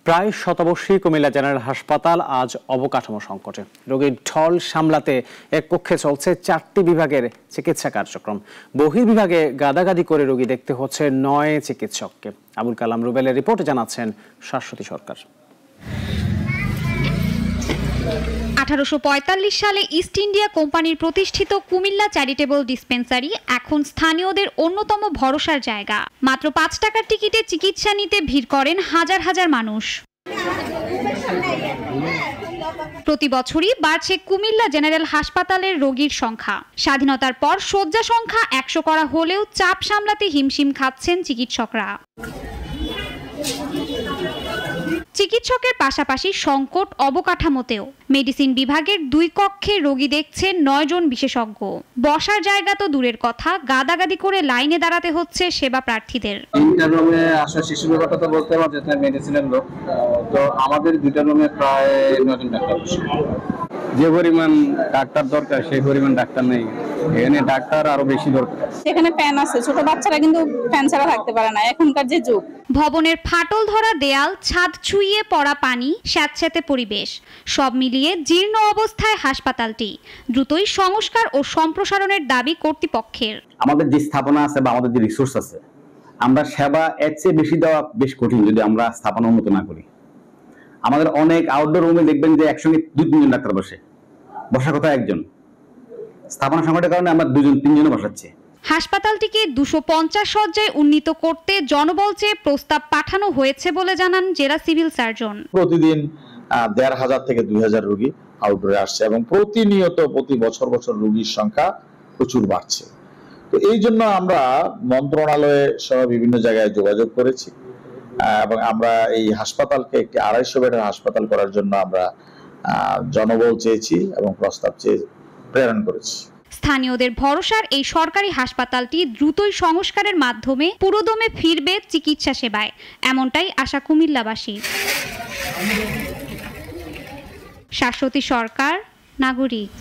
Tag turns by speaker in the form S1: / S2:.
S1: প্রায় শতাবর্ষী কুমিল্লা জেনারেল হাসপাতাল আজ অবকাঠামো সংকটে। রোগীর ঢল সামলাতে এক কক্ষে চলছে 4টি বিভাগের চিকিৎসা কার্যক্রম। বহির্বিভাগে গাদাগাদি করে রোগী দেখতে হচ্ছে 9 চিকিৎসককে। আবুল কালাম রুবেলের রিপোর্টে জানাচ্ছেন শাশ্বতী সরকার।
S2: 1845 সালে ইস্ট ইন্ডিয়া কোম্পানির প্রতিষ্ঠিত কুমিল্লা চ্যারিটেবল ডিসপেন্সারি এখন স্থানীয়দের অন্যতম ভরসার জায়গা। মাত্র 5 টাকার টিকিটে চিকিৎসা নিতে ভিড় করেন হাজার হাজার মানুষ। প্রতি বছরই বাড়ছে কুমিল্লা জেনারেল হাসপাতালের রোগীর সংখ্যা। স্বাধীনতার পর শয্যা সংখ্যা 100 করা হলেও চাপ সামলাতে হিমশিম খাচ্ছেন চিকিৎসকরা। চিকিৎসকের পাশাপাশি সংকট অবকাঠামোতেও। মেডিসিন বিভাগের 2 কক্ষে রোগী দেখছেন 9 জন বিশেষজ্ঞ। বসার জায়গা তো দূরের কথা, গাদাগাদি করে লাইনে দাঁড়াতে হচ্ছে সেবা প্রার্থীদের।
S3: 3টা রুমে আসা শিশুর কথা তো বলতে পারছি না, মেডিসিনের লোক তো আমাদের 2টা রুমে প্রায় 9 জন ডাক্তার। যে পরিমাণ ডাক্তার দরকার সেই পরিমাণ ডাক্তার নেই, এখানে ডাক্তার আরো বেশি দরকার।
S4: এখানে ফ্যান আছে, ছোট বাচ্চারা কিন্তু ফ্যান ছাড়া থাকতে পারে না এখনকার যে যুগ।
S2: ভবনের ফাটল ধরা দেয়াল, ছাদ ছুঁয়ে পড়া পানি, স্যাঁতস্যাঁতে পরিবেশ, সব মিলিয়ে জীর্ণ অবস্থায় হাসপাতালটি। দ্রুতই সংস্কার ও সম্প্রসারণের দাবি কর্তৃপক্ষের।
S5: আমাদের যে স্থাপনা আছে বা আমাদের যে রিসোর্স আছে, আমরা সেবা এর চেয়ে বেশি দেওয়া বেশ কঠিন যদি আমরা স্থাপনা উন্নত না করি। আমাদের অনেক আউটডোর রুমে দেখবেন যে একসঙ্গে 2-3 জন ডাক্তার বসার কথা একজন। স্থাপনা সংকটের কারণে আমরা 2-3 জনে বসাচ্ছি।
S2: হাসপাতালটিকে 250 শয্যায় উন্নীত করতে জনবল চেয়ে প্রস্তাব পাঠানো হয়েছে বলে জানান জেলা সিভিল সার্জন।
S6: প্রতিদিন 1500 থেকে 2000 রোগী আউটডোরে আসছে এবং প্রতিনিয়ত প্রতি বছর রোগীর সংখ্যা প্রচুর বাড়ছে। তো এই জন্য আমরা মন্ত্রণালয়ে সহ বিভিন্ন জায়গায় যোগাযোগ করেছি এবং আমরা এই হাসপাতালকে একটি 250 বেডের হাসপাতাল করার জন্য আমরা জনবল চেয়েছি এবং প্রস্তাব চেয়ে প্রেরণ করেছি।
S2: স্থানীয়দের ভরসার এই সরকারি হাসপাতালটি দ্রুতই সংস্কারের মাধ্যমে পুরোদমে ফিরবে চিকিৎসা সেবায়, এমনটাই আশা কুমিল্লাবাসীর। শাশ্বতী সরকার, নাগরিক।